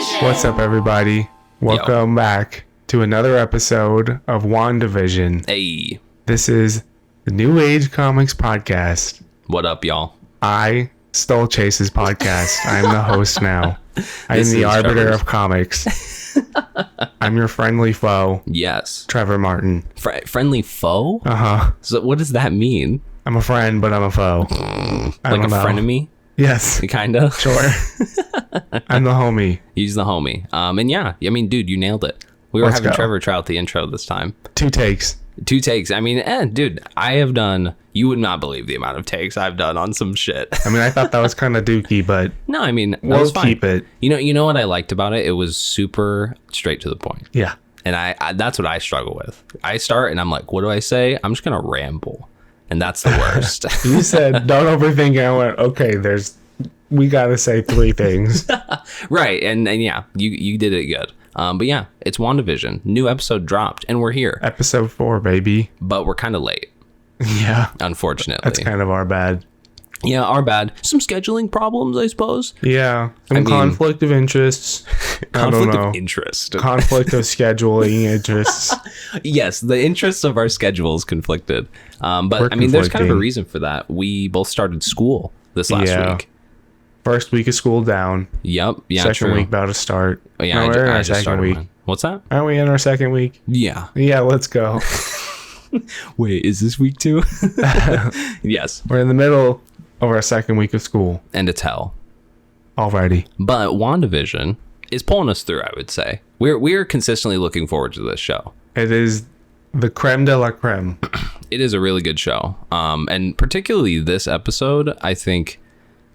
WandaVision. What's up, everybody? Welcome back to another episode of WandaVision. Hey. This is the New Age Comics Podcast. What up, y'all? I stole Chase's podcast. I'm the host now. I'm the arbiter Trevor's. of comics. I'm your friendly foe, Yes. Trevor Martin. Friendly foe? Uh-huh. So what does that mean? I'm a friend, but I'm a foe. Like a frenemy? Yes. Kinda? Sure. I'm the homie. He's the homie. And yeah, I mean, dude, you nailed it. We were Let's having go. Trevor try out the intro this time. 2 takes. 2 takes. I mean, dude, I have done, you would not believe the amount of takes I've done on some shit. I mean, I thought that was kind of dookie, but No, I mean, that we'll was fine. keep it. You know what I liked about it? It was super straight to the point. Yeah. And I that's what I struggle with. I start and I'm like, what do I say? I'm just going to ramble. And that's the worst. You said, don't overthink it. I went, okay, we got to say 3 things. Right. And yeah, you did it good. But yeah, it's WandaVision. New episode dropped and we're here. Episode 4, baby. But we're kind of late, Yeah. unfortunately. That's kind of our bad. Yeah, our bad. Some scheduling problems, I suppose. Yeah. Some I mean- conflict of interests. I don't Conflict know. of interest. Conflict of scheduling interests. Yes, the interests of our schedules conflicted. But We're I mean, there's kind of a conflicting. reason for that. We both started school this last Yeah. week. First week of school down. Yep. Yeah, Second true. week about to start. Oh, yeah, No, I we're in our just second started week. mine. What's that? Aren't we in our second week? Yeah. Yeah, let's go. Wait, is this week 2? Yes. We're in the middle of our second week of school And it's hell. already. But WandaVision is pulling us through, I would say. We're consistently looking forward to this show. It is the creme de la creme. It is a really good show. And particularly this episode, I think,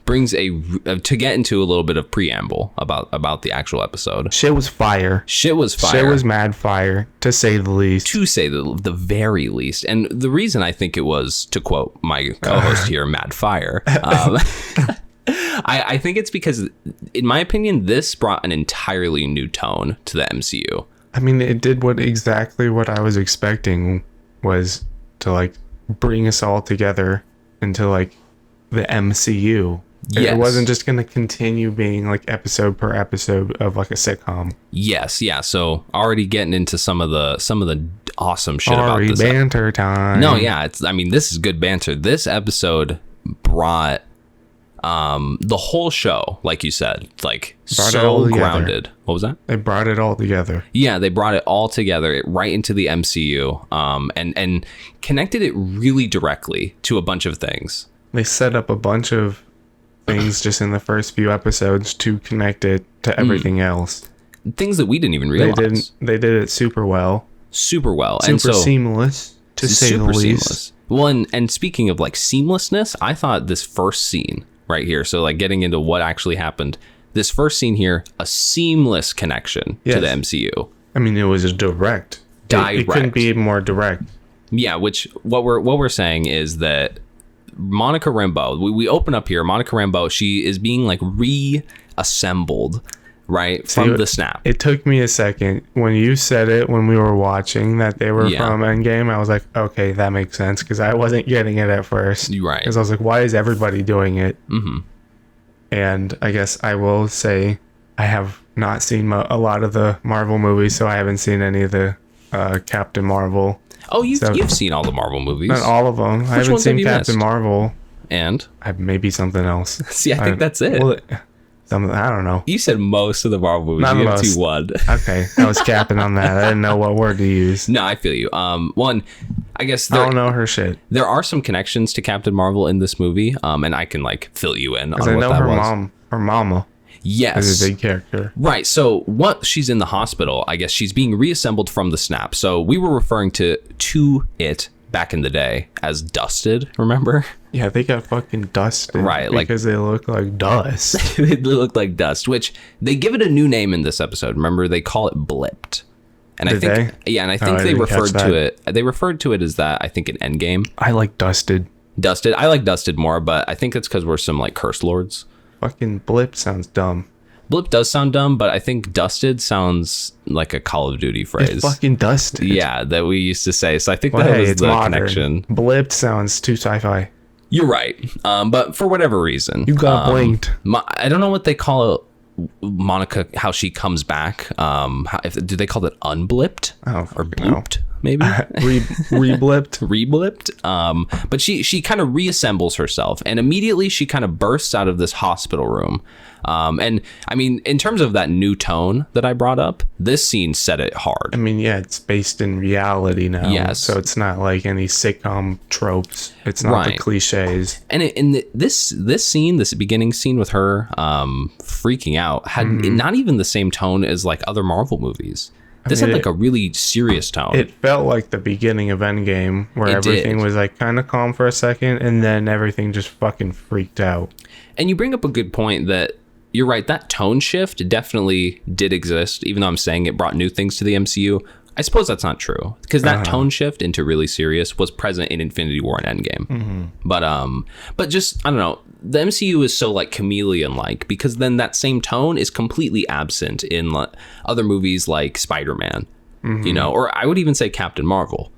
brings to get into a little bit of preamble about the actual episode. Shit was fire. Shit was fire. Shit was mad fire, to say the least. to say the very least. And the reason I think it was, to quote my co-host here, Mad Fire, I think it's because, in my opinion, this brought an entirely new tone to the MCU. I mean, it did exactly what I was expecting, was to like bring us all together into like the MCU. Yes. It wasn't just going to continue being like episode per episode of like a sitcom. Yes, yeah. So already getting into some of the awesome shit about Sorry, this. banter time. No, yeah, this is good banter. This episode brought the whole show, like you said, like Brought it all so together. grounded. What was that? They brought it all together. Yeah, they brought it all together right into the MCU, and connected it really directly to a bunch of things. They set up a bunch of things just in the first few episodes to connect it to everything else. Things that we didn't even They realize. did it super well. Super well. Super and so, seamless, to say the least. seamless. Well, and speaking of like seamlessness, I thought this first scene right here, so like getting into what actually happened, this first scene here, a seamless connection to the MCU. I mean, it was a direct. It couldn't be more direct. Yeah, which what we're saying is that Monica Rambeau, we open up here, Monica Rambeau, she is being like reassembled, right, from the snap. It took me a second when you said it when we were watching that they were Yeah. from Endgame. I was like, okay, that makes sense, because I wasn't getting it at first. Right. Because I was like, why is everybody doing it? Mm-hmm. And I guess I will say I have not seen a lot of the Marvel movies, so I haven't seen any of the Captain Marvel. Oh, you've seen all the Marvel movies. Not all of them. I haven't ones have seen you Captain missed? Marvel. And Maybe something else. see, I think that's it. Well, something, I don't know. You said most of the Marvel movies. Not You have most. seen one. Okay, I was capping on that. I didn't know what word to use. No, I feel you. One, I guess I don't know her shit. there are some connections to Captain Marvel in this movie, and I can like fill you in on Because I what know that her was. her mama Yes. is a big character. Right. So what she's in the hospital, I guess she's being reassembled from the snap. So we were referring to it back in the day as dusted, remember? Yeah, they got fucking dusted. Right, like- because they look like dust. They look like dust, which they give it a new name in this episode. Remember, they call it blipped. And Did I think they? yeah, and I Oh, think I they didn't referred catch to that. it. They referred to it as that, I think, in Endgame. I like dusted. Dusted. I like dusted more, but I think that's because we're some like curse lords. Fucking blip sounds dumb. Blip does sound dumb, but I think dusted sounds like a Call of Duty phrase. It's fucking dusted. Yeah, that we used to say. So I think Well, that hey, was it's the modern. connection. Blipped sounds too sci-fi. You're right. But for whatever reason, You got blinked. I don't know what they call Monica, how she comes back. Do they call it unblipped or blooped? Maybe re-blipped. Re-blipped. But she kind of reassembles herself, and immediately she kind of bursts out of this hospital room. And I mean, in terms of that new tone that I brought up, this scene set it hard. I mean, yeah, it's based in reality now. Yes. So it's not like any sitcom tropes. It's not the cliches. And this scene, this beginning scene with her freaking out, had not even the same tone as like other Marvel movies. This had like a really serious tone. It felt like the beginning of Endgame, where everything was like kind of calm for a second, and then everything just fucking freaked out. And you bring up a good point that you're right. That tone shift definitely did exist, even though I'm saying it brought new things to the MCU. I suppose that's not true, because that tone shift into really serious was present in Infinity War and Endgame. But just, I don't know, the MCU is so like chameleon-like, because then that same tone is completely absent in other movies like Spider-Man, you know, or I would even say Captain Marvel.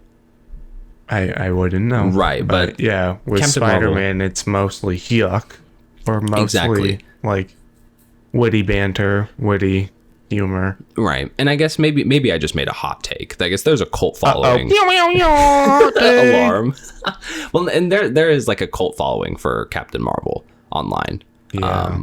I wouldn't know. Right, but yeah, with Captain Spider-Man, Marvel, it's mostly yuck, or mostly like witty banter, witty humor. Right. And I guess maybe I just made a hot take. I guess there's a cult following. Alarm. Well, and there is like a cult following for Captain Marvel online. Yeah.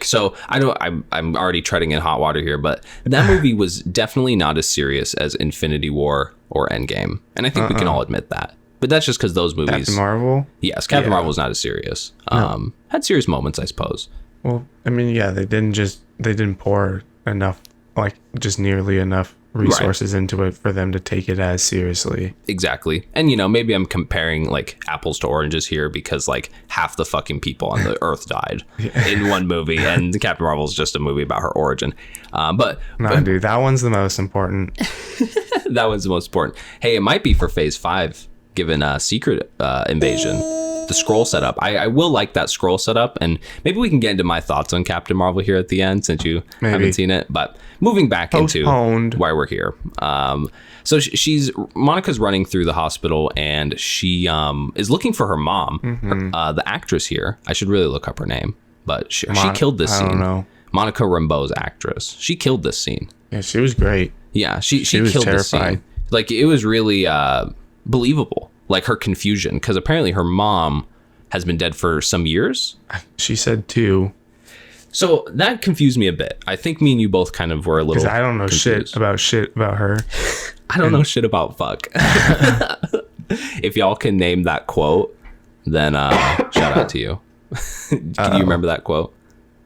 So I'm already treading in hot water here, but that movie was definitely not as serious as Infinity War or Endgame. And I think we can all admit that. But that's just because those movies. Captain Marvel? Yes, Captain Marvel was not as serious. No. Had serious moments, I suppose. Well, I mean, yeah, they didn't pour enough, like just nearly enough resources into it for them to take it as seriously. Exactly. And, you know, maybe I'm comparing like apples to oranges here, because like half the fucking people on the earth died in one movie, and Captain Marvel is just a movie about her origin. Dude, that one's the most important. That one's the most important. Hey, it might be for phase 5, given Secret Invasion. The scroll setup. I will like that scroll setup, and maybe we can get into my thoughts on Captain Marvel here at the end, since you haven't seen it. But moving back into why we're here. So Monica's running through the hospital, and she is looking for her mom. The actress here, I should really look up her name, but she killed this scene. I don't know. Monica Rambeau's actress. She killed this scene. Yeah, she was great. Yeah, she was killed terrified. This scene. Like, it was really believable. Like her confusion, because apparently her mom has been dead for some years. She said 2. So that confused me a bit. I think me and you both kind of were a little. Because I don't know confused. shit about her. I don't know shit about fuck. If y'all can name that quote, then shout out to you. Can you remember that quote?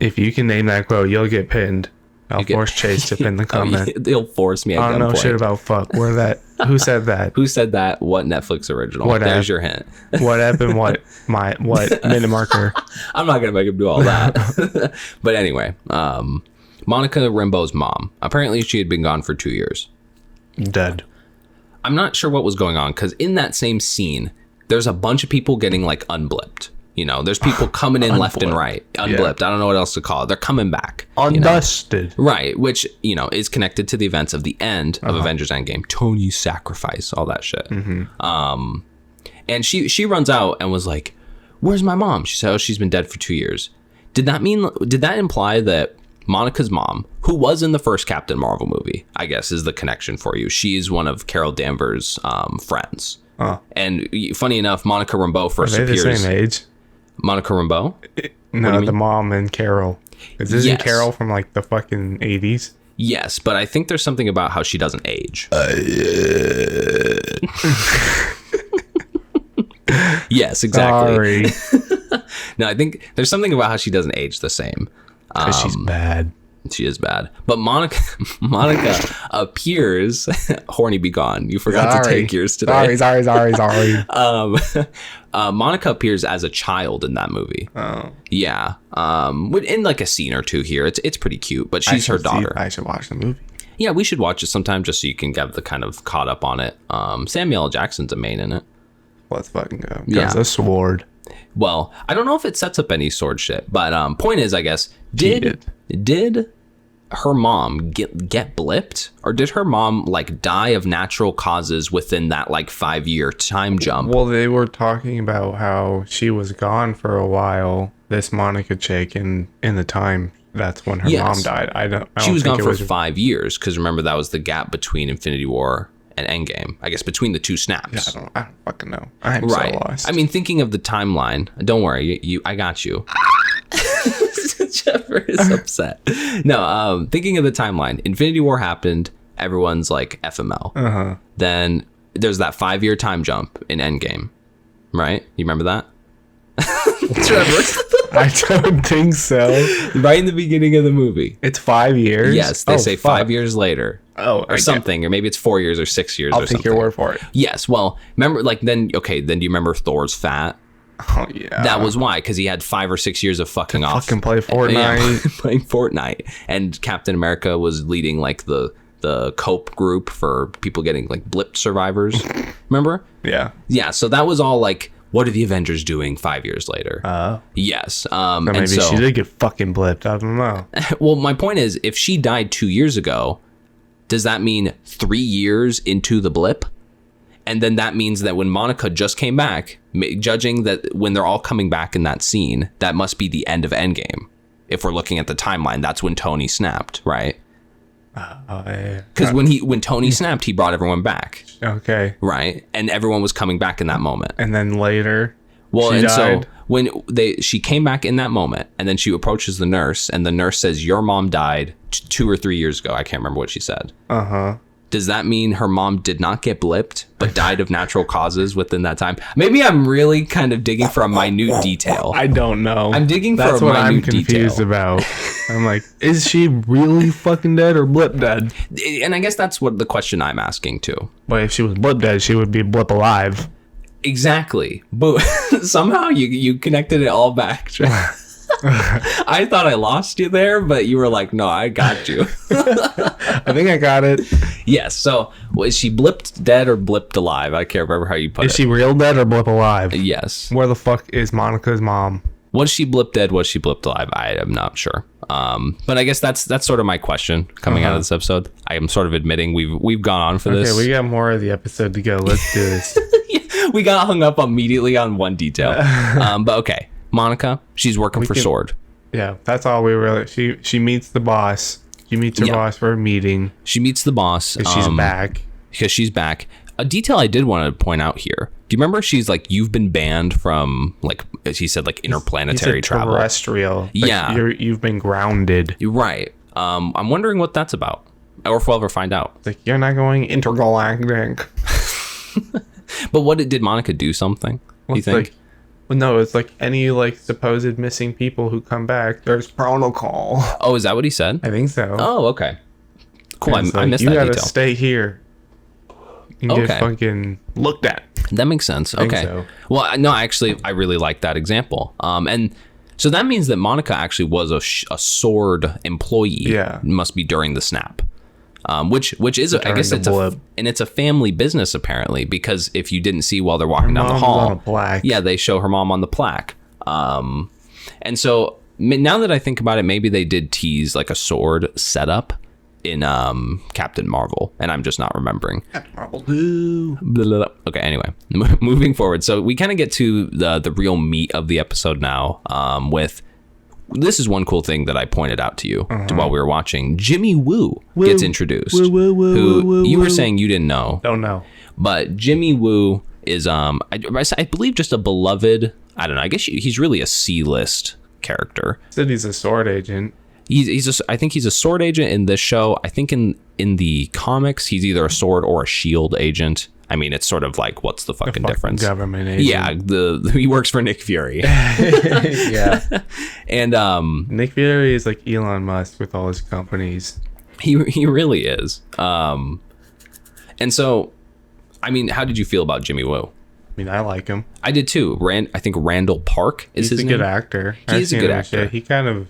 If you can name that quote, you'll get pinned. I'll force Chase to pin the comment. They'll force me. I don't know shit about fuck. Who said that? Who said that? What Netflix original? There's your hint. What app and what minute marker? I'm not gonna make him do all that. But anyway, Monica Rambeau's mom. Apparently, she had been gone for 2 years. Dead. I'm not sure what was going on, because in that same scene, there's a bunch of people getting like unblipped. You know, there's people coming in left and right. Unblipped. Yeah. I don't know what else to call it. They're coming back. Undusted. You know? Right. Which, you know, is connected to the events of the end of Avengers Endgame. Tony's sacrifice, all that shit. And she runs out and was like, "Where's my mom?" She said, "Oh, she's been dead for 2 years." Did that imply that Monica's mom, who was in the first Captain Marvel movie, I guess is the connection for you? She's one of Carol Danvers' friends. And funny enough, Monica Rambeau first appears. Are they the same age? Monica Rambeau? No, the mom and Carol. Isn't Carol from like the fucking 80s? Yes, but I think there's something about how she doesn't age. Yes, exactly. Sorry. No, I think there's something about how she doesn't age the same. Because she's bad. She is bad. But Monica appears... Horny be gone. You forgot to take yours today. Sorry. Monica appears as a child in that movie. Oh. Yeah. In like a scene or two here. It's pretty cute, but she's her daughter. I should watch the movie. Yeah, we should watch it sometime just so you can get the kind of caught up on it. Samuel L. Jackson's a main in it. Let's fucking go. Yeah. A sword. Well, I don't know if it sets up any sword shit, but point is, I guess, did her mom get blipped, or did her mom like die of natural causes within that like 5-year time jump? Well, they were talking about how she was gone for a while, this Monica chick, in the time that's when her Yes. mom died. I don't She was think gone it for was 5 years because remember that was the gap between Infinity War and Endgame. I guess between the two snaps. I don't fucking know. I'm Right. so lost. I mean, thinking of the timeline. Don't worry, I got you. Trevor is upset. No, thinking of the timeline. Infinity War happened. Everyone's like FML. Then there's that 5-year time jump in Endgame. Right? You remember that? Trevor. I don't think so. Right in the beginning of the movie. It's 5 years. Yes, they say 5 years later. Oh, Or something, or maybe it's 4 years or 6 years. I'll or take something. your word for it. Yes, well, remember, like, then do you remember Thor's fat? Oh yeah. That was why, because he had 5 or 6 years of fucking off. Fucking play Fortnite. Yeah, playing Fortnite. And Captain America was leading, like, the cope group for people getting, like, blipped survivors. Remember? Yeah. Yeah, so that was all, like, what are the Avengers doing 5 years later? Yes. So maybe she did get fucking blipped. I don't know. Well, my point is, if she died 2 years ago, does that mean 3 years into the blip? And then that means that when Monica just came back, judging that when they're all coming back in that scene, that must be the end of Endgame. If we're looking at the timeline, that's when Tony snapped, right? Because when Tony snapped, he brought everyone back, Okay. right? And everyone was coming back in that moment. And then later, Well, she and died. so when she came back in that moment, and then she approaches the nurse, and the nurse says, "Your mom died 2 or 3 years ago." I can't remember what she said. Does that mean her mom did not get blipped, but died of natural causes within that time? Maybe I'm really kind of digging for a minute detail. I don't know. I'm digging for That's a what I'm minute confused detail. about. I'm like, is she really fucking dead or blip dead? And I guess that's what the question I'm asking too. But if she was blip dead, she would be blip alive. Exactly. But somehow you connected it all back. I thought I lost you there, but you were like, no, I got you. I think I got it. Yes. So is she blipped dead or blipped alive? I can't remember how you put Is it. she real dead or blip alive? Yes. Where the fuck is Monica's mom? Was she blipped dead? Was she blipped alive? I am not sure. But I guess that's sort of my question coming out of this episode. I am sort of admitting we've gone on for this. Okay, we got more of the episode to go. Let's do this. We got hung up immediately on one detail. But okay, Monica, she's working for Sword. Yeah, that's all we really. She meets the boss. She meets her boss for a meeting. She meets the boss. She's back. Because she's back. A detail I did want to point out here. Do you remember she's like, you've been banned from, like, as he said, like interplanetary travel. Terrestrial. Like, Yeah. You've been grounded. You're right. I'm wondering what that's about. Or if we'll ever find out. It's like, you're not going intergalactic. But did Monica do something? You It's think? like, well, no, it's like any like supposed missing people who come back. There's protocol. Oh, is that what he said? I think so. Oh, okay. Cool. It's I like, missed you that gotta detail. stay here. You Okay. get fucking looked at. That makes sense. think Okay. so. Well, no, actually, I really like that example. And so that means that Monica actually was a sword employee. Yeah. Must be during the snap. Which is I guess the it's blip. it's a family business apparently, because if you didn't see while they're walking down the Mom's hall, on a plaque. yeah, they show her mom on the plaque. And so now that I think about it, maybe they did tease like a sword setup in Captain Marvel, and I'm just not remembering. Marvel 2. Blah, blah, blah. Okay, anyway, moving forward. So we kind of get to the real meat of the episode now. With this is one cool thing that I pointed out to you while we were watching. Jimmy Woo gets introduced. Who you were saying you didn't know, Don't know. but Jimmy Woo is I believe just a beloved. I don't know. I guess he's really a C-list character. Said he's a sword agent. I think he's a sword agent in this show. I think in the comics he's either a sword or a shield agent. I mean, it's sort of like, what's the fucking difference? Government agent. Yeah, he works for Nick Fury. Yeah. And Nick Fury is like Elon Musk with all his companies. he really is. And so, I mean, how did you feel about Jimmy Woo? I mean, I like him. I did too. I think Randall Park is He's his a name. good actor. He is a good I've seen him actor. shit. He kind of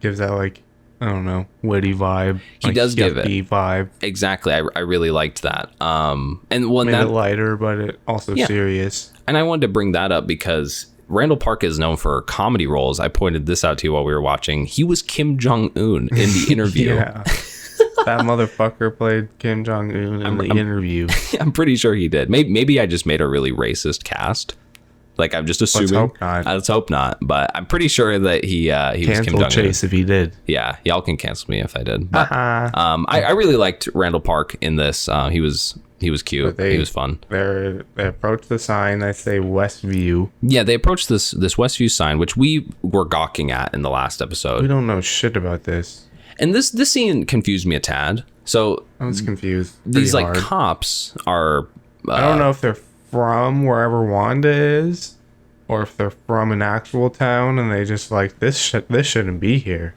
gives that like, I don't know, witty vibe. He like, does give it. yuppie vibe. Exactly. I really liked that. And when Made that it lighter, but it also serious. And I wanted to bring that up because Randall Park is known for comedy roles. I pointed this out to you while we were watching. He was Kim Jong-un in the interview. Yeah. That motherfucker played Kim Jong-un in the interview. I'm pretty sure he did. Maybe I just made a really racist cast. Like, I'm just assuming. Let's hope not. Let's hope not. But I'm pretty sure that he was Kim Cancel Jong-un. Chase if he did. Yeah, y'all can cancel me if I did. But I really liked Randall Park in this. He was cute. He was fun. They approach the sign. They say Westview. Yeah, they approached this Westview sign, which we were gawking at in the last episode. We don't know shit about this. And this scene confused me a tad. So I was confused. These pretty like hard. cops are. I don't know if they're from wherever Wanda is, or if they're from an actual town, and they just like this shouldn't be here.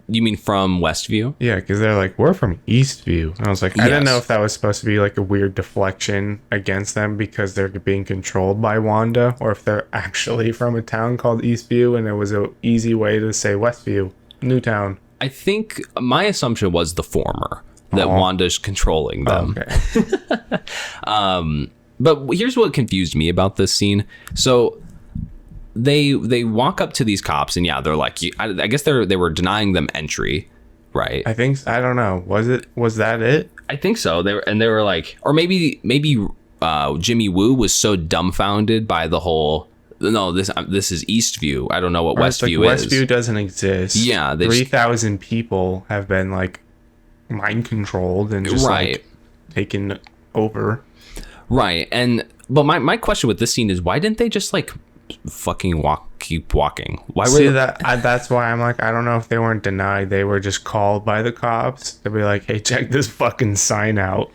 You mean from Westview? Yeah, because they're like, we're from Eastview. And I was like, I didn't know Yes. if that was supposed to be like a weird deflection against them because they're being controlled by Wanda, or if they're actually from a town called Eastview and it was an easy way to say Westview, Newtown. I think my assumption was the former, that Wanda's controlling them. Okay. But here's what confused me about this scene. So they walk up to these cops, and yeah, they're like, I guess they were denying them entry, right? I don't know. Was that it? I think so. They were like, or maybe Jimmy Woo was so dumbfounded by the whole. No, this is Eastview. I don't know what Westview is. Westview doesn't exist. Yeah, 3,000 people have been like mind controlled and just like taken over. Right. But my question with this scene is, why didn't they just like fucking keep walking? Why were that's why I'm like, I don't know if they weren't denied. They were just called by the cops to be like, hey, check this fucking sign out.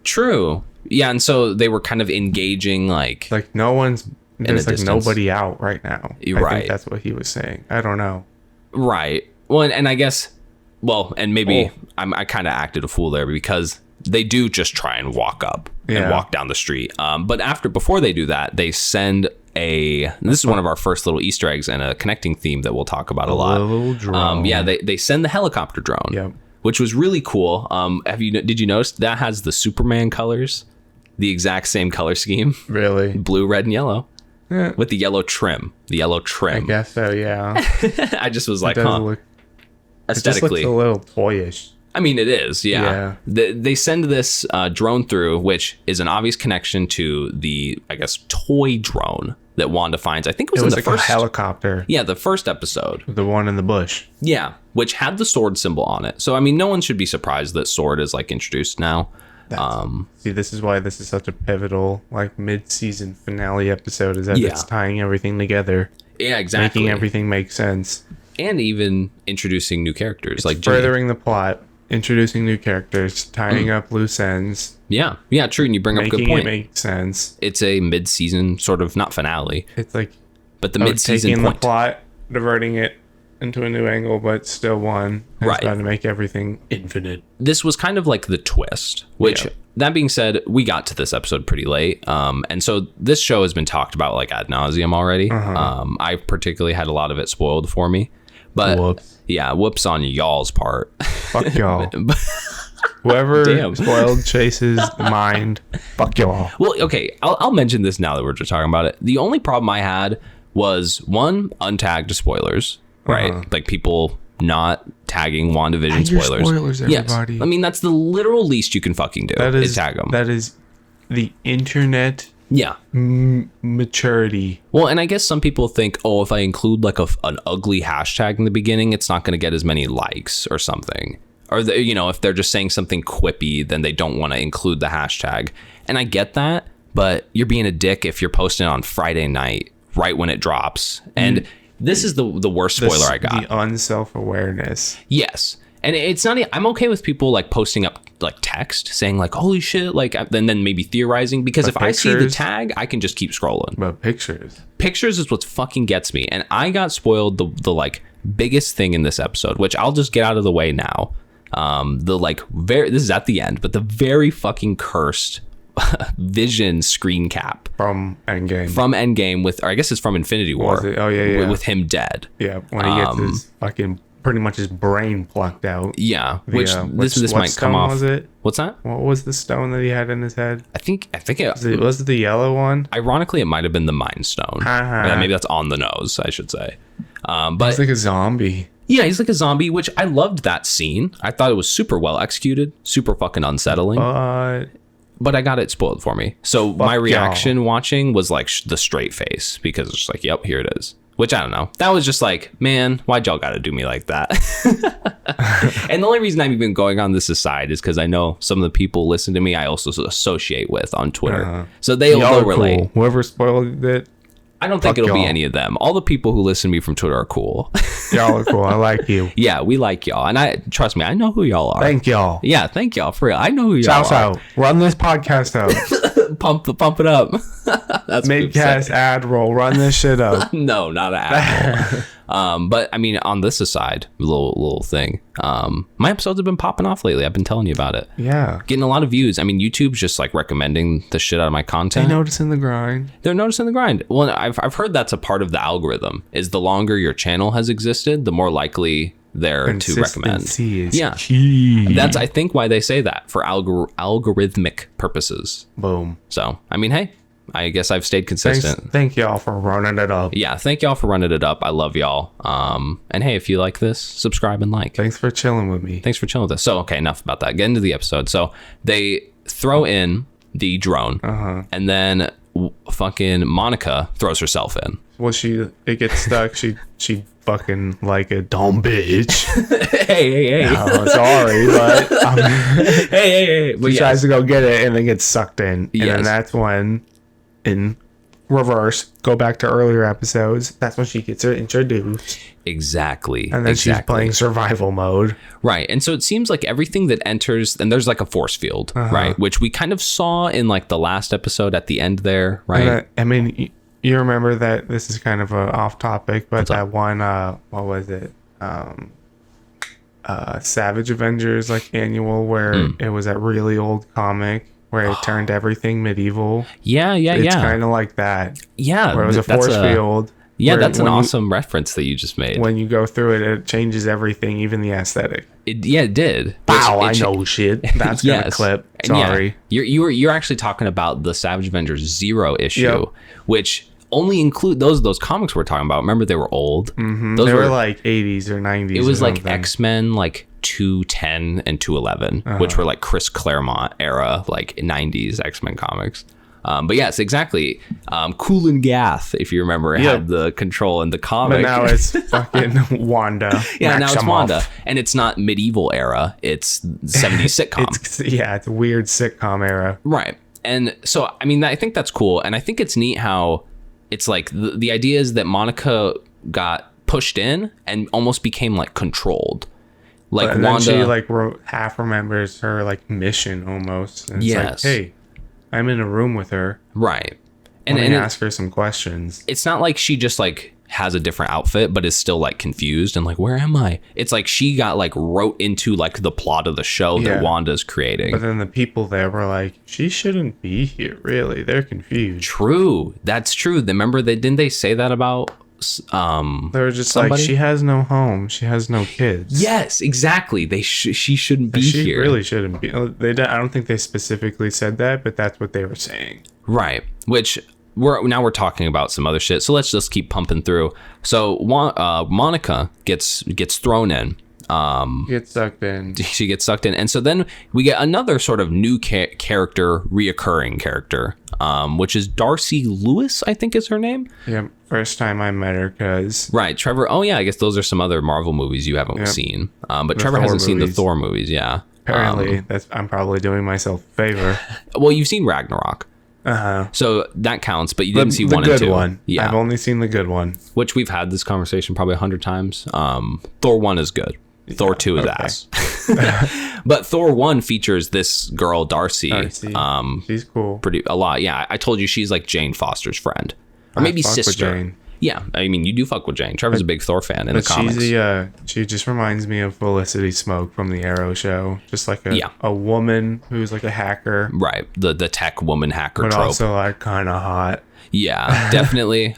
True. Yeah, and so they were kind of engaging like no one's there's like distance. Nobody out right now. You're right. I think that's what he was saying. I don't know. Right. Well, and I guess and maybe I kind of acted a fool there because they do just try and walk up and walk down the street. But before they do that, they send this is one of our first little Easter eggs and a connecting theme that we'll talk about a lot. Little drone. They send the helicopter drone. Yep. Which was really cool. Did you notice that has the Superman colors, the exact same color scheme? Really? Blue, red, and yellow. Yeah. With the yellow trim. I guess so, yeah. I just was like, It just aesthetically. looks a little toyish. I mean, it is, yeah. They send this drone through, which is an obvious connection to the, I guess, toy drone that Wanda finds. I think it was in the like first a helicopter. Yeah, the first episode. The one in the bush. Yeah, which had the sword symbol on it. So, I mean, no one should be surprised that sword is like introduced now. See, this is why this is such a pivotal, like, mid-season finale episode, is that it's tying everything together. Yeah, exactly. Making everything make sense. And even introducing new characters, like furthering the plot, introducing new characters, tying up loose ends. Yeah, true. And you bring up a good point. Making it make sense. It's a mid-season sort of, not finale. It's like, but the mid-season taking point. the plot, diverting it into a new angle, but still one. Right. Trying to make everything infinite. This was kind of like the twist, which, that being said, we got to this episode pretty late. And so this show has been talked about like ad nauseum already. I particularly had a lot of it spoiled for me. But Whoops. Yeah, whoops on y'all's part. Fuck y'all. Whoever spoiled Chase's mind, fuck y'all. Well, okay, I'll mention this now that we're just talking about it. The only problem I had was, one, untagged spoilers, right? Like people not tagging WandaVision spoilers. Spoilers, everybody. Yes. I mean, that's the literal least you can fucking do. Is tag them. That is the internet maturity. Well, and I guess some people think, oh, if I include like an ugly hashtag in the beginning, it's not going to get as many likes or something. Or, if they're just saying something quippy, then they don't want to include the hashtag. And I get that, but you're being a dick if you're posting on Friday night, right when it drops. And this is the worst spoiler I got. The unself-awareness. Yes. And it's not, I'm okay with people like posting up like text saying like, holy shit, like, and then maybe theorizing, because if I see the tag, I can just keep scrolling. But pictures is what fucking gets me. And I got spoiled the like biggest thing in this episode, which I'll just get out of the way now. This is at the end, but the very fucking cursed Vision screen cap from Endgame with, or I guess it's from Infinity War. With him dead. Yeah, when he gets his fucking pretty much his brain plucked out. Yeah, this might come off. Was it? What's that? What was the stone that he had in his head? I think it was the yellow one. Ironically, it might have been the Mind Stone. Maybe that's on the nose, I should say. But he's like a zombie. Yeah, he's like a zombie, which I loved that scene. I thought it was super well executed, super fucking unsettling. But but I got it spoiled for me. So my y'all. reaction watching was like the straight face, because it's just like, yep, here it is. Which I don't know. That was just like, man, why'd y'all got to do me like that? And the only reason I'm even going on this aside is because I know some of the people listen to me, I also associate with on Twitter. So they'll relate. Cool. Whoever spoiled it, I don't think it'll be y'all. any of them. All the people who listen to me from Twitter are cool. y'all are cool. I like you. Yeah, we like y'all. And I trust me, I know who y'all are. Thank y'all. Yeah, thank y'all for real. I know who y'all are. Shout. Run this podcast up. Pump it up. That's Midcast ad roll. Run this shit up. No, not an ad roll. But I mean, on this aside, little thing. My episodes have been popping off lately. I've been telling you about it. Yeah. Getting a lot of views. I mean, YouTube's just like recommending the shit out of my content. They're noticing the grind. They're noticing the grind. Well, I've heard that's a part of the algorithm. Is the longer your channel has existed, the more likely they're to recommend. Is key. That's, I think, why they say that, for algorithmic purposes. Boom. So, I mean, hey, I guess I've stayed consistent. Thank y'all for running it up. Yeah, thank y'all for running it up. I love y'all. And hey, if you like this, subscribe and like. Thanks for chilling with me. Thanks for chilling with us. So, okay, enough about that. Get into the episode. So they throw in the drone, and then fucking Monica throws herself in. Well, it gets stuck. She fucking like a dumb bitch. hey. Oh, sorry, but hey. But she tries to go get it and then gets sucked in. And then that's when, in reverse, go back to earlier episodes, that's when she gets her introduced. Exactly. And then she's playing survival mode. Right. And so it seems like everything that enters, and there's like a force field, right? Which we kind of saw in like the last episode at the end there, right? I mean, you remember that, this is kind of a off topic, but that one, what was it? Savage Avengers like annual, where it was that really old comic where it turned everything medieval. Yeah. It's kind of like that. Yeah. Where it was a force field. Yeah, that's an awesome reference that you just made. When you go through it, it changes everything, even the aesthetic. It did. Wow, I know shit. That's gonna clip. Sorry. Yeah, you're actually talking about the Savage Avengers 0 issue, which only include those comics we're talking about. Remember, they were old. Those they were like 80s or 90s. It was like X-Men, like 210 and 211, which were like Chris Claremont era, like 90s X-Men comics. But yes, exactly. Cool and Gath, if you remember, had the control in the comic. But now it's fucking Wanda. Yeah, now it's Wanda. And it's not medieval era. It's 70s sitcom. It's a weird sitcom era. Right. And so, I mean, I think that's cool. And I think it's neat how it's like the idea is that Monica got pushed in and almost became like controlled. Like and Wanda. Then she like half remembers her like mission almost. And it's like, hey, I'm in a room with her. Right. And ask her some questions. It's not like she just like has a different outfit, but is still like confused and like, where am I? It's like she got like wrote into like the plot of the show that Wanda's creating. But then the people there were like, she shouldn't be here, really. They're confused. True. That's true. Remember, didn't they say that about they were just somebody? Like, she has no home, she has no kids. Yes, exactly. She shouldn't be here. She really shouldn't be. I don't think they specifically said that, but that's what they were saying. Right. Which we're talking about some other shit, so let's just keep pumping through. So Monica gets thrown in. Gets sucked in. She gets sucked in, and so then we get another sort of new character, reoccurring character, which is Darcy Lewis, I think is her name. Yeah, first time I met her, cause right, Trevor. Oh yeah, I guess those are some other Marvel movies you haven't seen. But Trevor hasn't seen the Thor movies. Yeah, apparently I'm probably doing myself a favor. Well, you've seen Ragnarok. So that counts, but you didn't see 1 and 2. The good one. Yeah, I've only seen the good one. Which we've had this conversation probably 100 times. Thor 1 is good. Thor 2 is ass. But Thor 1 features this girl, Darcy. She's cool. A lot. Yeah, I told you she's like Jane Foster's friend. Or maybe sister. Yeah, I mean, you do fuck with Jane. Trevor's a big Thor fan in the comics. She just reminds me of Felicity Smoke from the Arrow show. Just like a woman who's like a hacker. Right, the tech woman hacker but trope. But also like kind of hot. Yeah, definitely.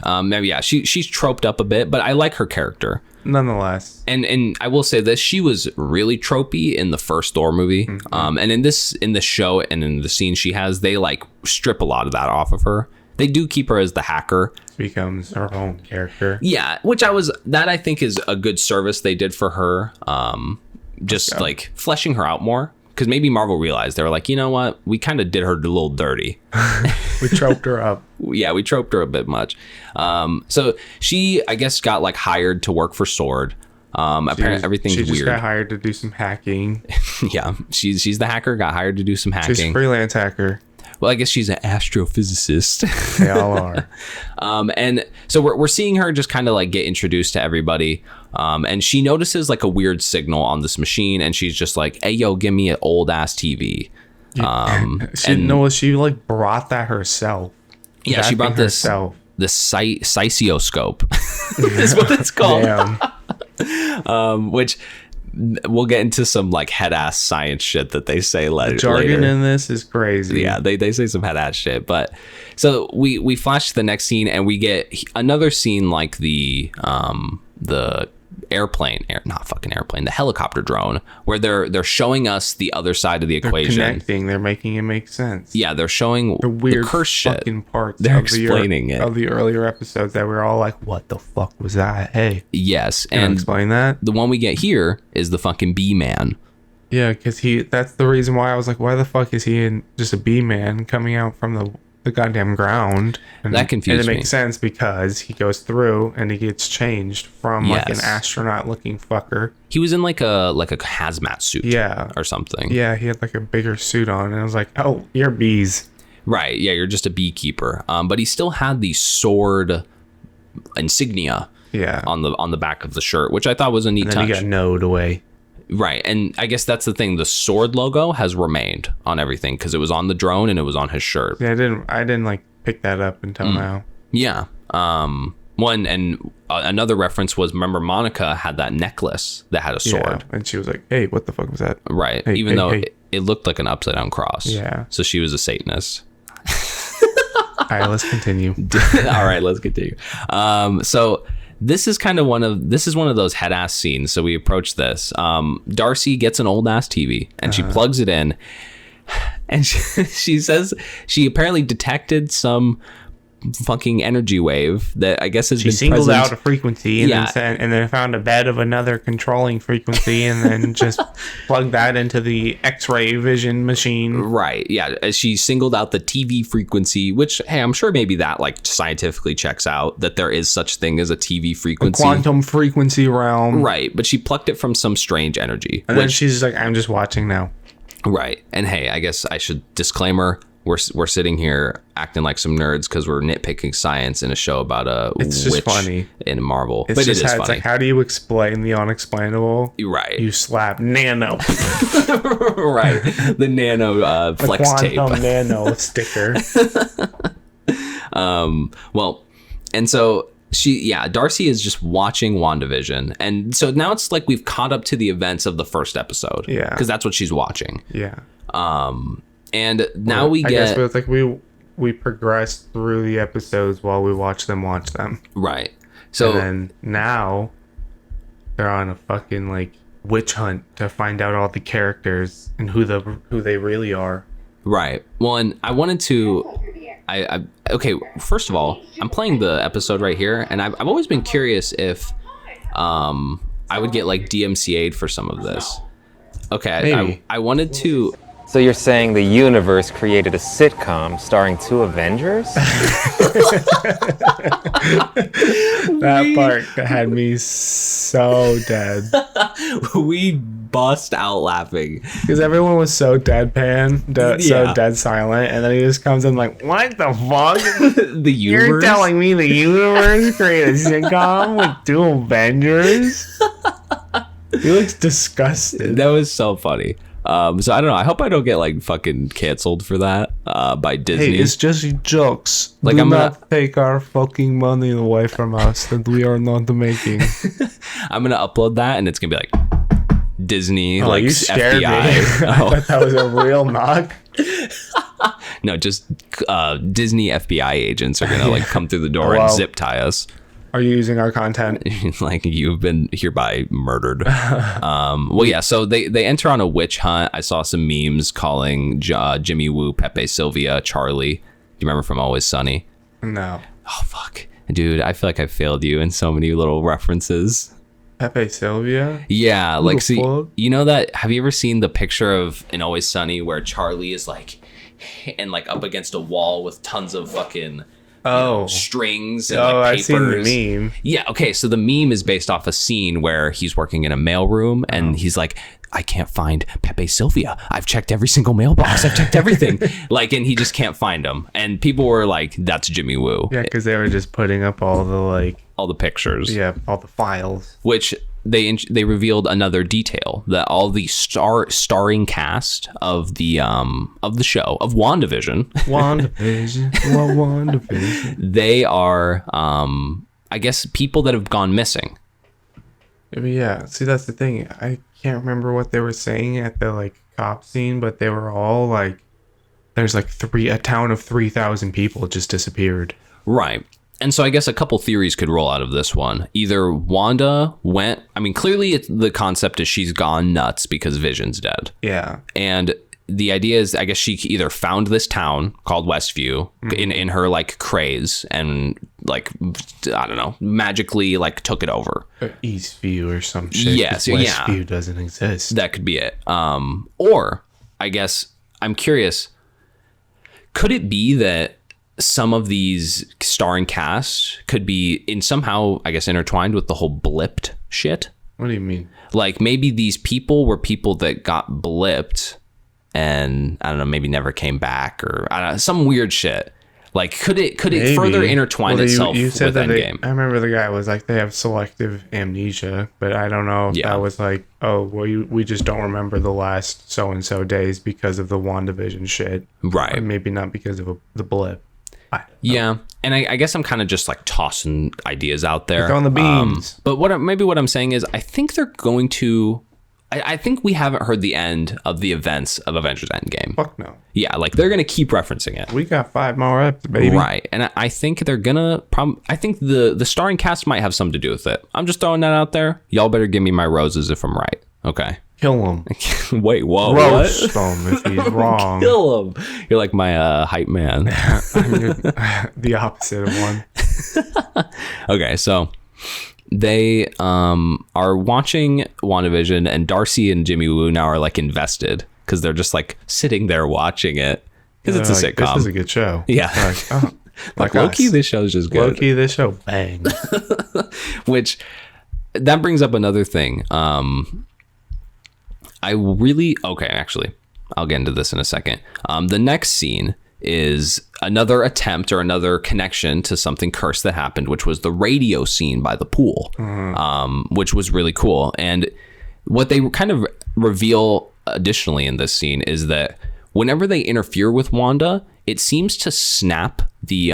She's troped up a bit, but I like her character. Nonetheless. And I will say this, she was really tropey in the first Thor movie. And in the show and in the scene she has, they like strip a lot of that off of her. They do keep her as the hacker. Becomes her own character. Yeah, that I think is a good service they did for her. Like fleshing her out more. because maybe Marvel realized, they were like, you know what, we kind of did her a little dirty. We troped her up. Yeah, we troped her a bit much. So she, I guess, got like hired to work for Sword. Apparently everything's weird. She just got hired to do some hacking. Yeah, she's the hacker, got hired to do some hacking. She's a freelance hacker. Well, I guess she's an astrophysicist. They all are. And so we're seeing her just kind of like get introduced to everybody. And she notices like a weird signal on this machine, and she's just like, hey, yo, give me an old ass TV. She like brought that herself. Yeah, she brought this herself. The Sicioscope is what it's called. Which we'll get into some like head ass science shit that they say later. The jargon in this is crazy. Yeah, they say some head ass shit. But so we flash to the next scene, and we get another scene like the the helicopter drone, where they're showing us the other side of the equation. Connecting, they're making it make sense. Yeah, they're showing the weird curse fucking shit. parts. They're explaining it of the earlier episodes that we're all like, "What the fuck was that?" Hey, yes, can you explain that? The one we get here is the fucking bee man. Yeah, because that's the reason why I was like, why the fuck is he in just a bee man coming out from the goddamn ground? And that confused me. And it makes sense because he goes through and he gets changed from like an astronaut looking fucker. He was in like a hazmat suit, or something. Yeah, he had like a bigger suit on, and I was like, oh, you're bees. Right, yeah, you're just a beekeeper. But he still had the sword insignia on the back of the shirt, which I thought was a neat touch. And then he got node away. Right, and I guess that's the thing. The sword logo has remained on everything because it was on the drone and it was on his shirt. Yeah, I didn't like pick that up until now. Yeah. Another reference was, remember, Monica had that necklace that had a sword, and she was like, "Hey, what the fuck was that?" Right, hey, even though it looked like an upside down cross. Yeah. So she was a Satanist. All right, let's continue. All right, let's continue. So. This is one of those head ass scenes. So we approach this. Darcy gets an old ass TV and she plugs it in, and she says she apparently detected some fucking energy wave that I guess has been singled present. out a frequency and then found a bed of another controlling frequency and then just plugged that into the X-ray vision machine. Right. Yeah. She singled out the TV frequency, which, hey, I'm sure maybe that like scientifically checks out, that there is such thing as a TV frequency. A quantum frequency realm. Right. But she plucked it from some strange energy. And then she's just like, I'm just watching now. Right. And hey, I guess I should disclaimer. We're sitting here acting like some nerds because we're nitpicking science in a show about a witch funny in Marvel. But it is funny. It's like, how do you explain the unexplainable? Right. You slap nano. Right. The nano flex tape. Quantum nano sticker. Well, and so Darcy is just watching WandaVision. And so now it's like we've caught up to the events of the first episode. Yeah. Because that's what she's watching. Yeah. And now I guess it's like we progress through the episodes while we watch them. Right. So and then now they're on a fucking like witch hunt to find out all the characters and who they really are. Right. Well, and I wanted to okay, first of all, I'm playing the episode right here, and I've always been curious if I would get like DMCA'd for some of this. Okay, I wanted to. So you're saying the universe created a sitcom starring two Avengers? That part had me so dead. We bust out laughing because everyone was so deadpan, so dead silent, and then he just comes in like, "What the fuck? The universe? You're telling me the universe created a sitcom with two Avengers?" He looks disgusted. That was so funny. So I don't know. I hope I don't get like fucking canceled for that by Disney. Hey, it's just jokes. Like, Do not take our fucking money away from us that we are not making. I'm gonna upload that and it's gonna be like Disney, like you scared FBI. Me. I thought that was a real knock. No, just Disney FBI agents are gonna like come through the door and zip tie us. Are you using our content? Like, you've been hereby murdered. Well, yeah, so they enter on a witch hunt. I saw some memes calling Jimmy Woo, Pepe Sylvia, Charlie. Do you remember from Always Sunny? No. Oh, fuck. Dude, I feel like I failed you in so many little references. Pepe Sylvia? Yeah, Who like, the see, fuck? you know that, have you ever seen the picture of In Always Sunny where Charlie is like, and like up against a wall with tons of fucking strings and like papers? I've seen the meme. Yeah, okay, so the meme is based off a scene where he's working in a mailroom and he's like, I can't find Pepe Sylvia. I've checked every single mailbox. I've checked everything. Like, and he just can't find him. And people were like, that's Jimmy Woo. Yeah, because they were just putting up all the pictures. Yeah, all the files. Which they revealed another detail, that all the starring cast of the show of WandaVision, WandaVision. they are I guess people that have gone missing. Yeah, see, that's the thing. I can't remember what they were saying at the like cop scene, but they were all like, there's like a town of 3,000 people just disappeared. Right. And so I guess a couple theories could roll out of this one. Either Wanda went, I mean, clearly the concept is she's gone nuts because Vision's dead. Yeah. And the idea is, I guess she either found this town called Westview in her like craze and like, I don't know, magically like took it over. Eastview or some shit. Yes, Westview doesn't exist. That could be it. Or I guess I'm curious, could it be that some of these starring casts could be in somehow, I guess, intertwined with the whole blipped shit? What do you mean? Like maybe these people were people that got blipped and I don't know, maybe never came back, or I don't know, some weird shit. Like could it further intertwine itself with Endgame? I remember the guy was like, they have selective amnesia, but I don't know if that was like, oh, well, we just don't remember the last so and so days because of the WandaVision shit, right? Or maybe not because of the blip. Yeah, and I guess I'm kind of just like tossing ideas out there. Like on the beams. But what I'm saying is, I think they're going to. I think we haven't heard the end of the events of Avengers Endgame. Fuck no. Yeah, like they're gonna keep referencing it. We got 5 more episodes, baby. Right, and I think they're gonna. I think the starring cast might have something to do with it. I'm just throwing that out there. Y'all better give me my roses if I'm right. Okay. Kill him. Wait, whoa. Roast him if he's wrong. Kill him. You're like my hype man. I'm the opposite of one. Okay, so they are watching WandaVision, and Darcy and Jimmy Woo now are like invested because they're just like sitting there watching it because it's a sitcom. This is a good show. Yeah. Like low-key, this show's just good. Low-key, this show bang. Which, that brings up another thing. Actually, I'll get into this in a second. The next scene is another attempt or another connection to something cursed that happened, which was the radio scene by the pool, which was really cool. And what they kind of reveal additionally in this scene is that whenever they interfere with Wanda, it seems to snap the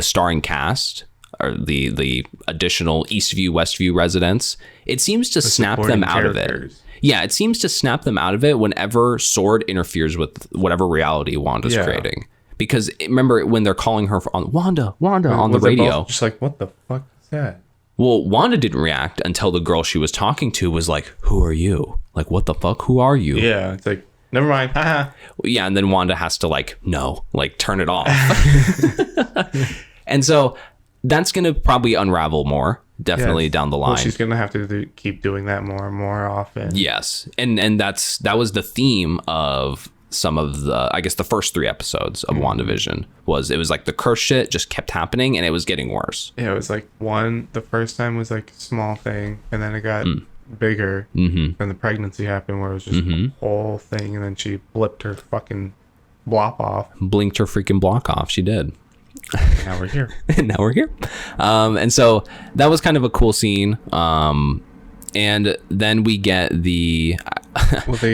starring cast or the additional Eastview, Westview residents. It seems to snap them out of it. Yeah, it seems to snap them out of it whenever Sword interferes with whatever reality Wanda's creating. Because remember when they're calling her on Wanda on the radio. Just like, what the fuck is that? Well, Wanda didn't react until the girl she was talking to was like, who are you? Like, what the fuck? Who are you? Yeah, it's like, never mind. Haha. Yeah, and then Wanda has to like, no, like turn it off. And so that's going to probably unravel more. Definitely down the line. Well, she's gonna have to keep doing that more and more often. Yes, and that was the theme of some of the, I guess, the first 3 episodes of WandaVision. It was like the curse shit just kept happening and it was getting worse. Yeah, it was like the first time was like a small thing, and then it got bigger. Then the pregnancy happened where it was just a whole thing, and then she blipped her fucking blop off. Blinked her freaking block off. She did. Now we're here. And so that was kind of a cool scene. And then we get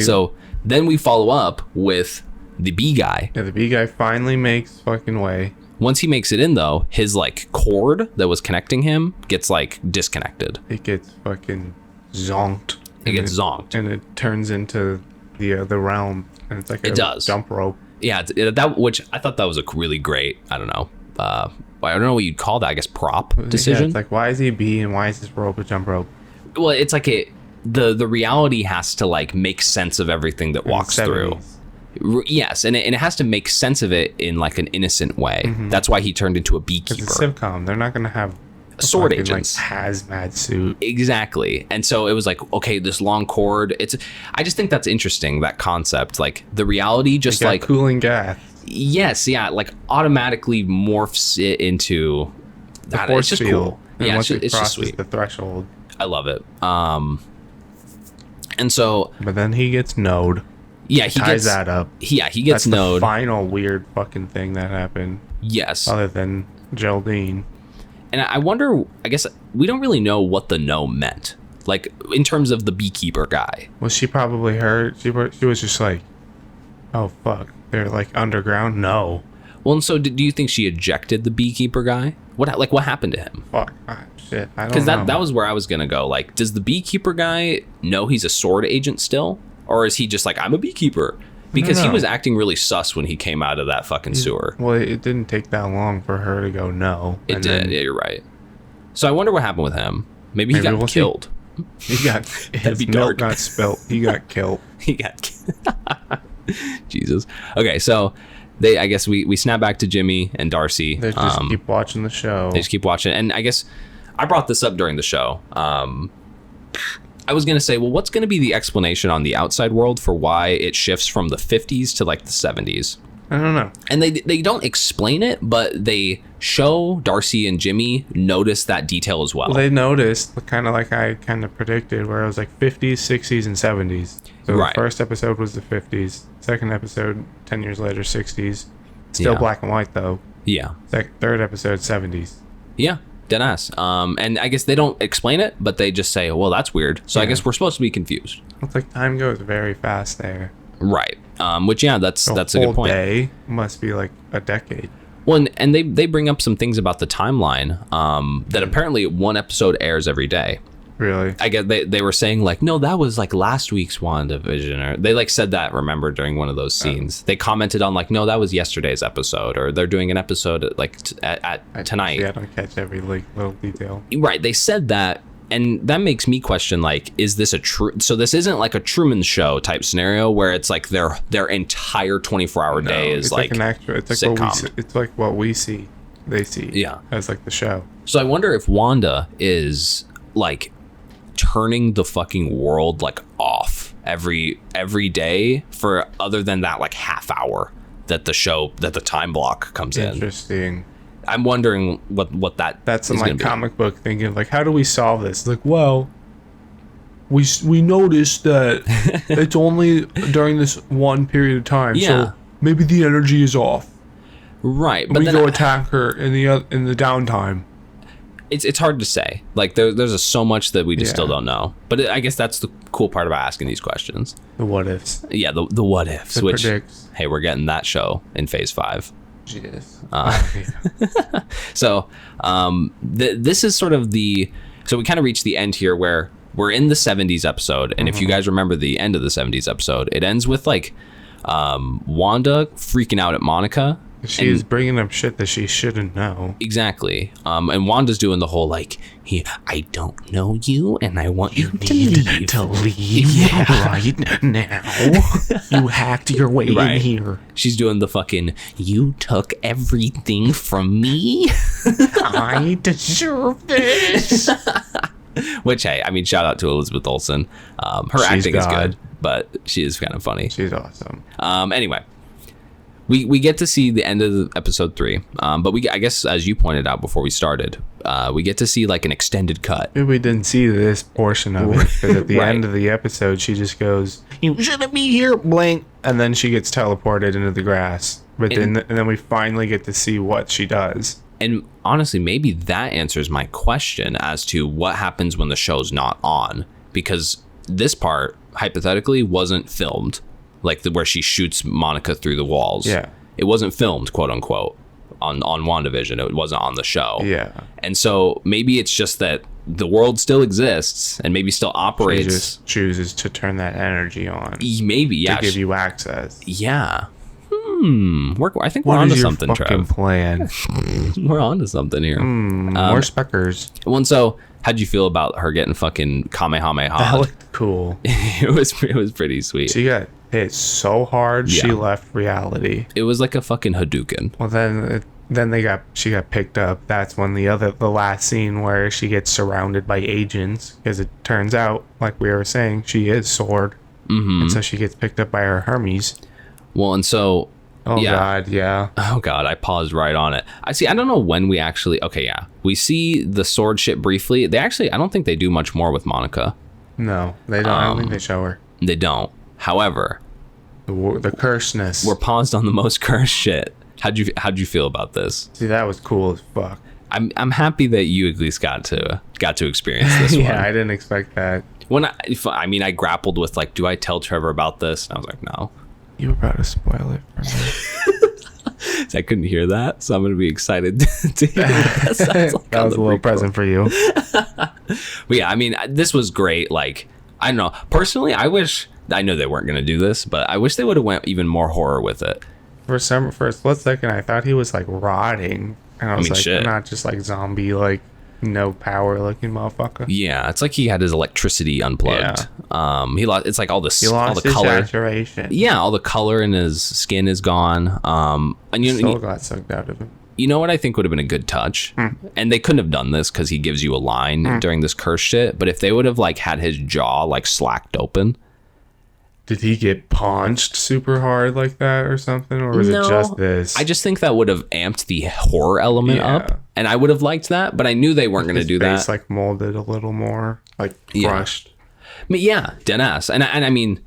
so then we follow up with the B guy. Yeah, the B guy finally makes fucking way. Once he makes it in, though, his like cord that was connecting him gets like disconnected. It gets fucking zonked. It gets zonked, and it turns into the realm, and it's like a jump rope. Yeah, that, which I thought that was a really great. I don't know what you'd call that. I guess prop decision. Yeah, it's like, why is he a bee and why is this rope a jump rope? Well, it's like the reality has to like make sense of everything that walks through. Yes, and it has to make sense of it in like an innocent way. That's why he turned into a beekeeper. It's a sitcom. They're not going to have sword Fucking, agents. like, hazmat suit. Exactly. And so it was like, okay, this long cord. I just think that's interesting, that concept. Like the reality just They got like cooling gas. yes, yeah, like automatically morphs it into The that. force It's just field. cool. And Yeah, once it's it just crosses sweet. the threshold. I love it. And so But then he gets node. yeah, he Ties gets that up. Yeah, he That's gets node. the final weird fucking thing that happened. Yes. Other than Geraldine. And I wonder, I guess we don't really know what the no meant. Like in terms of the beekeeper guy. Well, she probably heard. She was just like, oh, fuck. They're like underground? No. Well, and so do you think she ejected the beekeeper guy? What happened to him? Fuck. Shit. I don't know. Because that was where I was gonna go. Like, does the beekeeper guy know he's a sword agent still, or is he just like, I'm a beekeeper? Because he know. was acting really sus when he came out of that fucking sewer. Well, it didn't take that long for her to go no. It and did. then Yeah, you're right. So I wonder what happened with him. Maybe he Maybe got we'll see. killed. He got his be milk dark. got spilt. He got killed. He got Jesus. Okay, so I guess we snap back to Jimmy and Darcy. They just keep watching the show. They just keep watching. And I guess I brought this up during the show. I was going to say, well, what's going to be the explanation on the outside world for why it shifts from the 50s to like the 70s? I don't know. And they don't explain it, but they show Darcy and Jimmy notice that detail as well. Well, they noticed, kind of like I kind of predicted, where it was like 50s, 60s, and 70s. So Right. the first episode was the 50s. Second episode, 10 years later, 60s. Still Yeah. black and white, though. Yeah. Third episode, 70s. Yeah. Deadass. And I guess they don't explain it, but they just say, well, that's weird. So I Yeah. guess we're supposed to be confused. It's like time goes very fast there. Right. Which, yeah, that's a whole good point. Day must be like a decade. Well, and they bring up some things about the timeline that apparently one episode airs every day. Really? I guess they were saying like, no, that was like last week's WandaVision, or they like said that, remember, during one of those scenes. They commented on like, no, that was yesterday's episode, or they're doing an episode at, like at tonight. Yeah, I don't catch every little detail. Right, they said that, and that makes me question like, is this a true? So this isn't like a Truman Show type scenario where it's like their entire 24-hour day is it's like an actual. It's like sitcom. what we see. It's like what we see. They see. Yeah. As like the show. So I wonder if Wanda is like turning the fucking world like off every day for other than that like half hour that the time block comes in. Interesting. I'm wondering what That's is my gonna be. comic book thinking. Like, how do we solve this? Like, well, we noticed that it's only during this one period of time. Yeah. So maybe the energy is off. Right, but We then go attack her in the downtime. it's hard to say. Like there's so much that we just Yeah. still don't know. But I guess that's the cool part about asking these questions. The what ifs. Yeah, the what ifs. The Which predicts. hey, we're getting that show in phase 5. Jeez. So this is sort of so we kind of reached the end here where we're in the 70s episode, and if you guys remember the end of the 70s episode, it ends with like Wanda freaking out at Monica. She's bringing up shit that she shouldn't know. Exactly. And Wanda's doing the whole like, I don't know you, and I want you to leave. To leave right now. You hacked your way Right. in here. She's doing the fucking, you took everything from me. I deserve this. Which, hey, I mean, shout out to Elizabeth Olsen. Her She's acting is God. good, but she is kind of funny. She's awesome. Anyway, we get to see the end of the episode 3, but I guess as you pointed out before we started, we get to see like an extended cut. Maybe we didn't see this portion of it because at the Right. end of the episode, she just goes, "You shouldn't be here, blink," and then she gets teleported into the grass. But and then we finally get to see what she does. And honestly, maybe that answers my question as to what happens when the show's not on, because this part hypothetically wasn't filmed, like where she shoots Monica through the walls. Yeah. It wasn't filmed, quote unquote, on WandaVision. It wasn't on the show. Yeah, And so maybe it's just that the world still exists and maybe still she operates. just chooses to turn that energy on Maybe, yeah. to give you access. Yeah. I think we're What onto is your something, fucking Trev. plan? We're onto something here. More speckers. Well, and so how'd you feel about her getting fucking Kamehameha? That looked cool. it was pretty sweet. She got hit so hard, she Yeah. left reality. It was like a fucking Hadouken. Well, then then she got picked up. That's when the last scene where she gets surrounded by agents, because it turns out, like we were saying, she is Sword. And so she gets picked up by her Hermes. Well, and so God, yeah. Oh God, I paused right on it. I don't know when we actually. Okay, yeah, we see the Sword ship briefly. I don't think they do much more with Monica. No, they don't. I don't think they show her. They don't. However, the curseness. we're paused on the most cursed shit. How'd you feel about this? See, that was cool as fuck. I'm happy that you at least got to experience this one. Yeah, I didn't expect that. When I grappled with like, do I tell Trevor about this? And I was like, no. You were about to spoil it for me. I couldn't hear that, so I'm gonna be excited to hear what that sounds like. That was a little present for you. But yeah, I mean, this was great. Like, I don't know. Personally, I know they weren't gonna do this, but I wish they would have went even more horror with it. For a split second, I thought he was like rotting, and I was shit. not just like zombie, like no power looking motherfucker. Yeah, it's like he had his electricity unplugged. He lost. It's like all the his color. saturation. Yeah, all the color in his skin is gone. And Soul got sucked out of him. You know what I think would have been a good touch, and they couldn't have done this because he gives you a line during this curse shit. But if they would have like had his jaw like slacked open. Did he get punched super hard like that or something? Or was it just this? I just think that would have amped the horror element up. And I would have liked that, but I knew they weren't going to do that. His face like molded a little more, like crushed. Yeah, deadass. And I mean,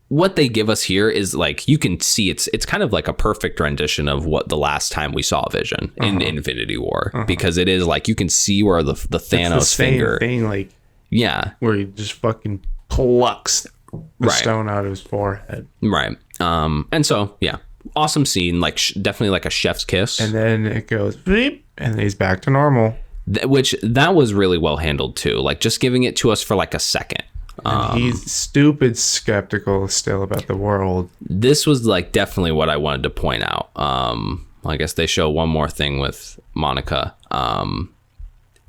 what they give us here is like, you can see it's kind of like a perfect rendition of what the last time we saw Vision in Infinity War. Because it is like, you can see where the Thanos it's the same finger. thing, like, yeah. where he just fucking plucks the stone out of his forehead. Right. And so, yeah, awesome scene, like definitely like a chef's kiss. And then it goes beep, and he's back to normal. Which that was really well handled too. Like just giving it to us for like a second. And he's stupid skeptical still about the world. This was like definitely what I wanted to point out. I guess they show one more thing with Monica.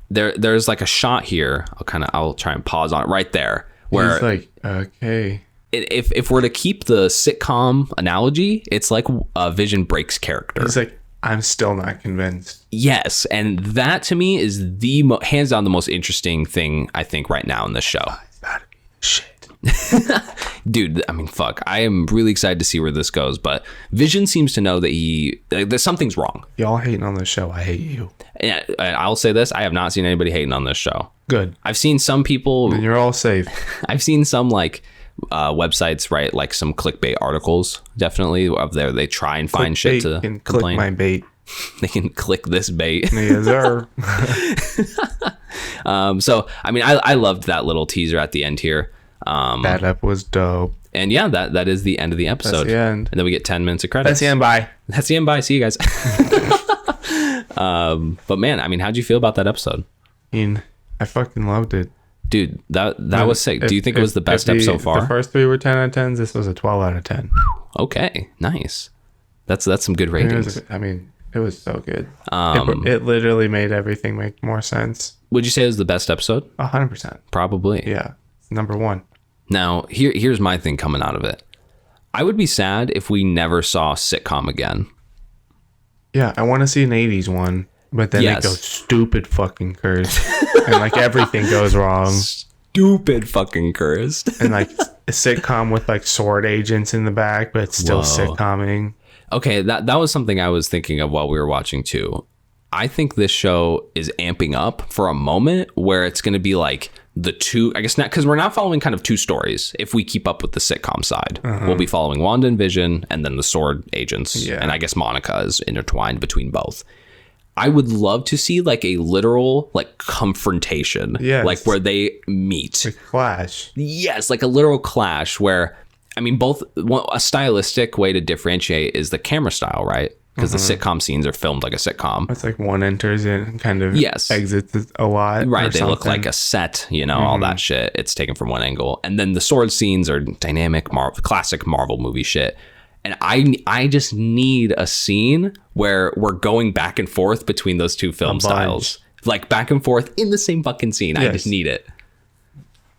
There's like a shot here. I'll try and pause on it right there. Where he's like, okay. If we're to keep the sitcom analogy, it's like Vision breaks character. He's like, I'm still not convinced. Yes, and that to me is the hands down the most interesting thing I think right now in this show. It's gotta be shit. Dude, I mean, fuck. I am really excited to see where this goes, but Vision seems to know that something's wrong. Y'all hating on the show, I hate you. And I'll say this, I have not seen anybody hating on this show. Good. I've seen some people... Then you're all safe. I've seen some, like, websites write, like, some clickbait articles, definitely, of there. They try and find shit to can complain. Click my bait. They can click this bait. Yes, sir. So, I mean, I loved that little teaser at the end here. That up was dope. And yeah, that is the end of the episode. That's the end. And then we get 10 minutes of credits. That's the end. Bye. That's the end. Bye. See you guys. But man, I mean, how'd you feel about that episode? I mean, I fucking loved it. Dude, that was sick. Do you think it was the best episode so far? The first three were 10 out of 10s. This was a 12 out of 10. Okay, nice. That's some good ratings. It was so good. It literally made everything make more sense. Would you say it was the best episode? 100%. Probably. Yeah. It's number one. Now, here's my thing coming out of it. I would be sad if we never saw a sitcom again. Yeah, I want to see an 80s one, but then it goes stupid fucking cursed. And like everything goes wrong. Stupid fucking cursed. And like a sitcom with like sword agents in the back, but it's still sitcomming. Okay, that was something I was thinking of while we were watching too. I think this show is amping up for a moment where it's going to be like the two, I guess not, because we're now following kind of two stories. If we keep up with the sitcom side, we'll be following Wanda and Vision and then the sword agents. Yeah. And I guess Monica is intertwined between both. I would love to see like a literal like confrontation, like where they meet. A clash. Yes, like a literal clash where, I mean, both a stylistic way to differentiate is the camera style, right? Because the sitcom scenes are filmed like a sitcom. It's like one enters in and kind of exits a lot. Right, they look like a set, all that shit. It's taken from one angle. And then the sword scenes are dynamic, classic Marvel movie shit. And I just need a scene where we're going back and forth between those two film styles. Like back and forth in the same fucking scene. Yes. I just need it.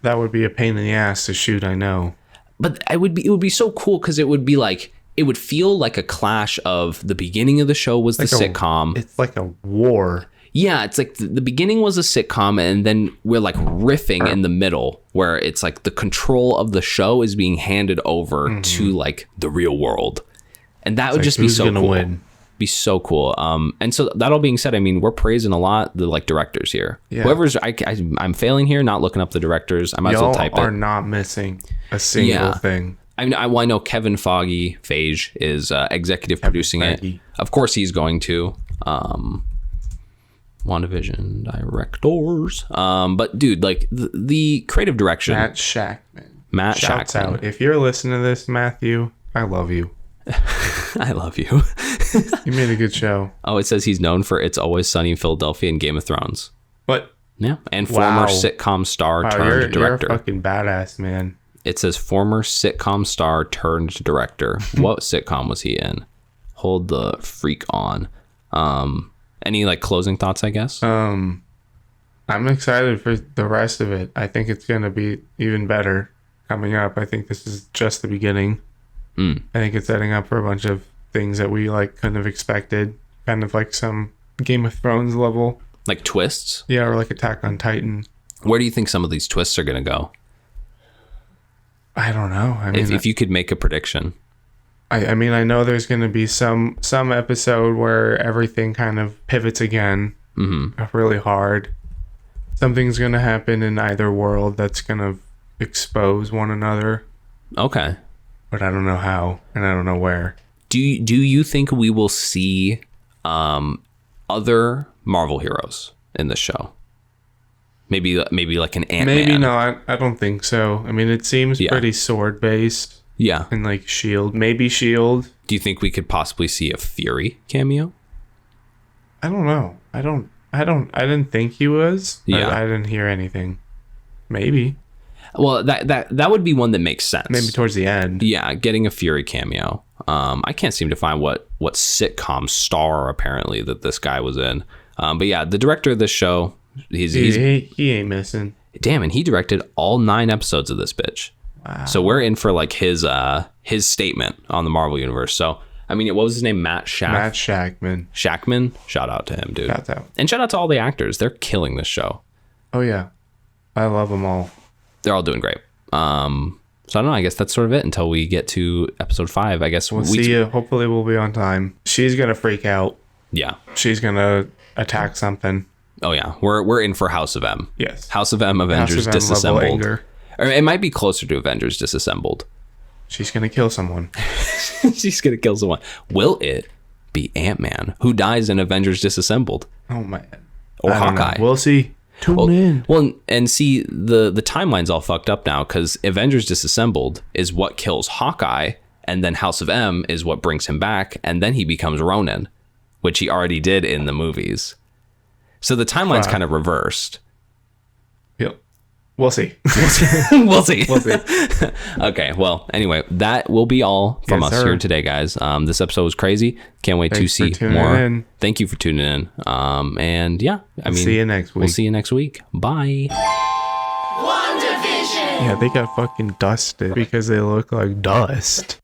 That would be a pain in the ass to shoot, I know. But it would be so cool because it would be like it would feel like a clash of the beginning of the show was the sitcom. It's like a war. Yeah, it's like the beginning was a sitcom, and then we're like riffing in the middle, where it's like the control of the show is being handed over to like the real world, and that would just be so cool. Win? Be so cool. And so that all being said, I mean, we're praising a lot the like directors here. Yeah. Whoever's I'm failing here, not looking up the directors. I might as well type it. Y'all are not missing a single thing. I mean, I know Kevin Feige is executive producing it. Of course, he's going to. WandaVision directors. But dude, like the creative direction. Matt Shackman. Shouts out. If you're listening to this, Matthew, I love you. I love you. You made a good show. Oh, it says he's known for It's Always Sunny in Philadelphia and Game of Thrones. What? Yeah, and former sitcom star turned director. You're a fucking badass, man. It says former sitcom star turned director. What sitcom was he in? Hold the freak on. Any like closing thoughts, I guess? I'm excited for the rest of it. I think it's gonna be even better coming up. I think this is just the beginning. I think it's setting up for a bunch of things that we like couldn't have expected. Kind of like some Game of Thrones level. Like twists? Yeah, or like Attack on Titan. Where do you think some of these twists are gonna go? I don't know. I mean, if you could make a prediction. I mean, I know there's going to be some episode where everything kind of pivots again really hard. Something's going to happen in either world that's going to expose one another. Okay. But I don't know how, and I don't know where. Do you think we will see other Marvel heroes in the show? Maybe like an Ant-Man. Maybe not. I don't think so. I mean, it seems pretty sword-based. Yeah. And like Shield. Maybe Shield. Do you think we could possibly see a Fury cameo? I don't know. I didn't think he was. Yeah. I didn't hear anything. Maybe. Well, that would be one that makes sense. Maybe towards the end. Yeah, getting a Fury cameo. I can't seem to find what sitcom star apparently that this guy was in. But yeah, the director of this show, he ain't missing. Damn, and he directed all 9 episodes of this bitch. Wow. So we're in for like his statement on the Marvel universe. So I mean, what was his name? Matt Shackman. Shackman. Shout out to him, dude. Shout out. And shout out to all the actors. They're killing this show. Oh yeah, I love them all. They're all doing great. So I don't know. I guess that's sort of it until we get to episode 5. I guess we'll see you. Hopefully, we'll be on time. She's gonna freak out. Yeah. She's gonna attack something. Oh yeah, we're in for House of M. Yes. House of M. Avengers Disassembled. Or it might be closer to Avengers Disassembled. She's gonna kill someone. She's gonna kill someone. Will it be Ant-Man who dies in Avengers Disassembled? Oh man. Or Hawkeye? We'll see. Tune in. Well, and see the timeline's all fucked up now because Avengers Disassembled is what kills Hawkeye, and then House of M is what brings him back, and then he becomes Ronin, which he already did in the movies. So the timeline's kind of reversed. Yep. We'll see. We'll see. We'll see. Okay. Well, anyway, that will be all from us here today, guys. This episode was crazy. Can't wait to see more. In. Thank you for tuning in. And yeah, see you next week. We'll see you next week. Bye. WandaVision. Yeah, they got fucking dusted because they look like dust.